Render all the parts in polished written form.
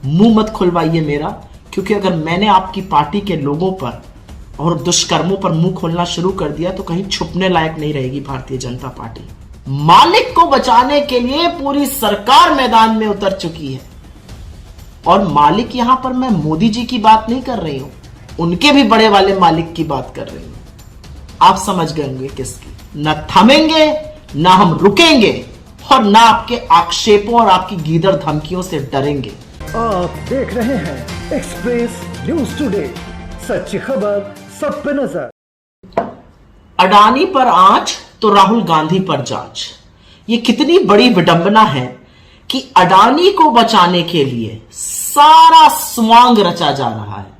मुंह मत खुलवाइए मेरा, क्योंकि अगर मैंने आपकी पार्टी के लोगों पर और दुष्कर्मों पर मुंह खोलना शुरू कर दिया तो कहीं छुपने लायक नहीं रहेगी भारतीय जनता पार्टी। मालिक को बचाने के लिए पूरी सरकार मैदान में उतर चुकी है। और मालिक यहां पर मैं मोदी जी की बात नहीं कर रही हूं, उनके भी बड़े वाले मालिक की बात कर रही हूं। आप समझ गए होंगे किसकी। न थमेंगे, ना हम रुकेंगे और ना आपके आक्षेपों और आपकी गीदड़ धमकियों से डरेंगे। आप देख रहे हैं एक्सप्रेस न्यूज टुडे, सच्ची खबर सब पे नजर। अडानी पर आंच तो राहुल गांधी पर जांच। ये कितनी बड़ी विडंबना है कि अडानी को बचाने के लिए सारा स्वांग रचा जा रहा है।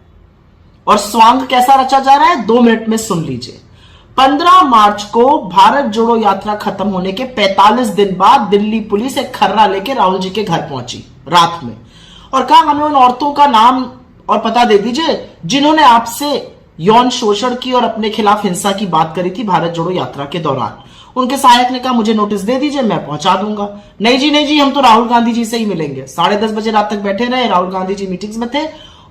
और स्वांग कैसा रचा जा रहा है 2 मिनट में सुन लीजिए। 15 मार्च को भारत जोड़ो यात्रा खत्म होने के 45 दिन बाद दिल्ली पुलिस एक खर्रा लेके राहुल जी के घर पहुंची रात में और कहा हमें उन औरतों का नाम और पता दे दीजिए जिन्होंने आपसे यौन शोषण की और अपने खिलाफ हिंसा की बात करी थी भारत जोड़ो यात्रा के दौरान। उनके सहायक ने कहा मुझे नोटिस दे दीजिए, मैं पहुंचा दूंगा। नहीं जी हम तो राहुल गांधी जी से ही मिलेंगे। 10:30 बजे रात तक बैठे रहे, राहुल गांधी जी मीटिंग्स में थे।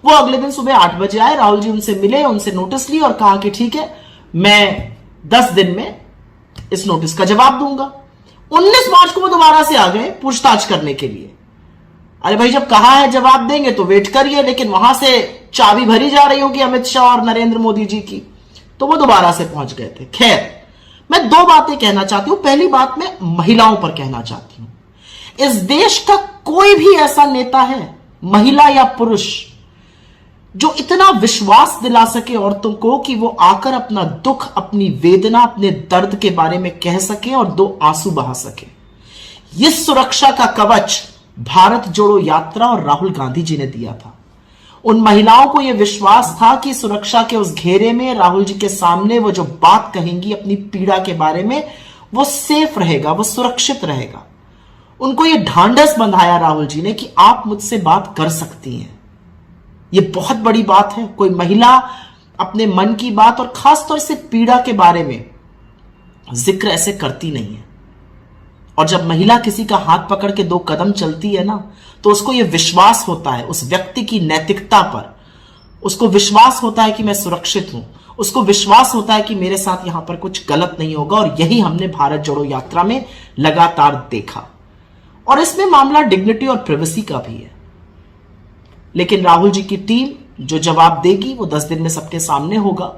वो अगले दिन सुबह 8 बजे आए, राहुल जी उनसे मिले, उनसे नोटिस ली और कहा कि ठीक है मैं 10 दिन में इस नोटिस का जवाब दूंगा। 19 मार्च को वो दोबारा से आ गए पूछताछ करने के लिए। अरे भाई जब कहा है जवाब देंगे तो वेट करिए, लेकिन वहां से चाबी भरी जा रही होगी अमित शाह और नरेंद्र मोदी जी की, तो वो दोबारा से पहुंच गए थे। खैर मैं 2 बातें कहना चाहती हूं। पहली बात मैं महिलाओं पर कहना चाहती हूं। इस देश का कोई भी ऐसा नेता है, महिला या पुरुष, जो इतना विश्वास दिला सके औरतों को कि वो आकर अपना दुख, अपनी वेदना, अपने दर्द के बारे में कह सके और 2 आंसू बहा सके। ये सुरक्षा का कवच भारत जोड़ो यात्रा और राहुल गांधी जी ने दिया था। उन महिलाओं को यह विश्वास था कि सुरक्षा के उस घेरे में राहुल जी के सामने वो जो बात कहेंगी अपनी पीड़ा के बारे में, वो सेफ रहेगा, वो सुरक्षित रहेगा। उनको यह ढांढस बंधाया राहुल जी ने कि आप मुझसे बात कर सकती हैं। ये बहुत बड़ी बात है। कोई महिला अपने मन की बात और खासतौर से पीड़ा के बारे में जिक्र ऐसे करती नहीं है। और जब महिला किसी का हाथ पकड़ के 2 कदम चलती है ना, तो उसको यह विश्वास होता है उस व्यक्ति की नैतिकता पर। उसको विश्वास होता है कि मैं सुरक्षित हूं, उसको विश्वास होता है कि मेरे साथ यहां पर कुछ गलत नहीं होगा। और यही हमने भारत जोड़ो यात्रा में लगातार देखा। और इसमें मामला डिग्निटी और प्राइवेसी का भी है। लेकिन राहुल जी की टीम जो जवाब देगी वो 10 दिन में सबके सामने होगा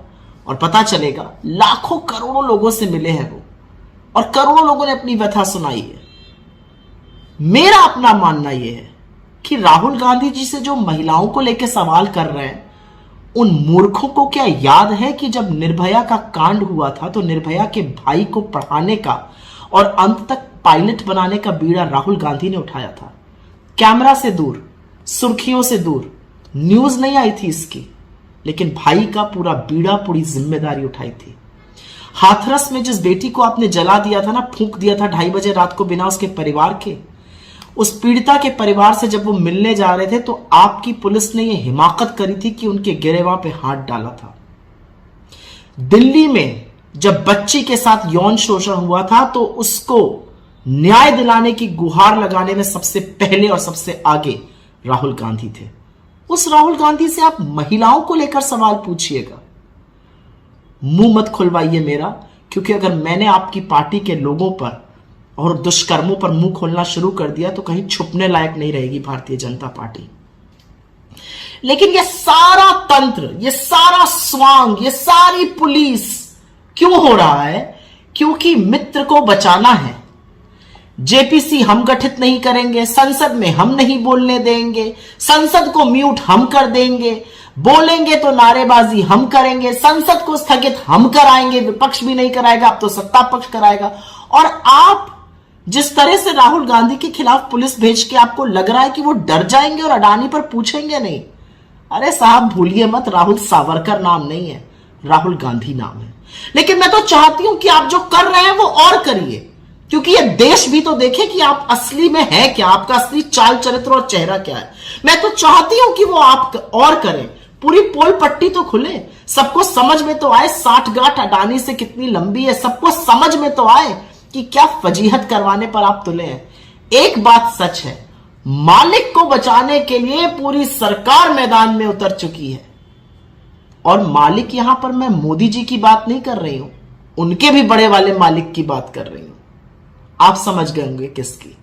और पता चलेगा। लाखों करोड़ों लोगों से मिले हैं वो और करोड़ों लोगों ने अपनी व्यथा सुनाई है। मेरा अपना मानना यह है कि राहुल गांधी जी से जो महिलाओं को लेकर सवाल कर रहे हैं, उन मूर्खों को क्या याद है कि जब निर्भया का कांड हुआ था तो निर्भया के भाई को पढ़ाने का और अंत तक पायलट बनाने का बीड़ा राहुल गांधी ने उठाया था। कैमरा से दूर, सुर्खियों से दूर, न्यूज नहीं आई थी इसकी, लेकिन भाई का पूरा बीड़ा, पूरी जिम्मेदारी उठाई थी। हाथरस में जिस बेटी को आपने जला दिया था ना, फूंक दिया था 2:30 बजे रात को बिना उसके परिवार के, उस पीड़िता के परिवार से जब वो मिलने जा रहे थे तो आपकी पुलिस ने यह हिमाकत करी थी कि उनके गिरेबां पे हाथ डाला था। दिल्ली में जब बच्ची के साथ यौन शोषण हुआ था तो उसको न्याय दिलाने की गुहार लगाने में सबसे पहले और सबसे आगे राहुल गांधी थे। उस राहुल गांधी से आप महिलाओं को लेकर सवाल पूछिएगा। मुंह मत खुलवाइए मेरा, क्योंकि अगर मैंने आपकी पार्टी के लोगों पर और दुष्कर्मों पर मुंह खोलना शुरू कर दिया तो कहीं छुपने लायक नहीं रहेगी भारतीय जनता पार्टी। लेकिन यह सारा तंत्र, यह सारा स्वांग, यह सारी पुलिस क्यों हो रहा है? क्योंकि मित्र को बचाना है। जेपीसी हम गठित नहीं करेंगे, संसद में हम नहीं बोलने देंगे, संसद को म्यूट हम कर देंगे, बोलेंगे तो नारेबाजी हम करेंगे, संसद को स्थगित हम कराएंगे, विपक्ष भी नहीं कराएगा, अब तो सत्ता पक्ष कराएगा। और आप जिस तरह से राहुल गांधी के खिलाफ पुलिस भेज के आपको लग रहा है कि वो डर जाएंगे और अडानी पर पूछेंगे नहीं। अरे साहब भूलिए मत, राहुल सावरकर नाम नहीं है, राहुल गांधी नाम है। लेकिन मैं तो चाहती हूं कि आप जो कर रहे हैं वो और करिए, क्योंकि ये देश भी तो देखे कि आप असली में है क्या, आपका असली चाल चरित्र और चेहरा क्या है। मैं तो चाहती हूं कि वो आप और करें, पूरी पोल पट्टी तो खुले, सबको समझ में तो आए 60 गांठ अडानी से कितनी लंबी है, सबको समझ में तो आए कि क्या फजीहत करवाने पर आप तुले हैं। एक बात सच है, मालिक को बचाने के लिए पूरी सरकार मैदान में उतर चुकी है। और मालिक यहां पर मैं मोदी जी की बात नहीं कर रही हूं, उनके भी बड़े वाले मालिक की बात कर रही हूं। आप समझ गए होंगे किसकी।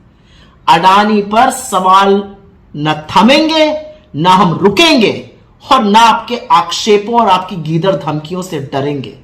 अडानी पर सवाल न थमेंगे, न हम रुकेंगे और न आपके आक्षेपों और आपकी गीदड़ धमकियों से डरेंगे।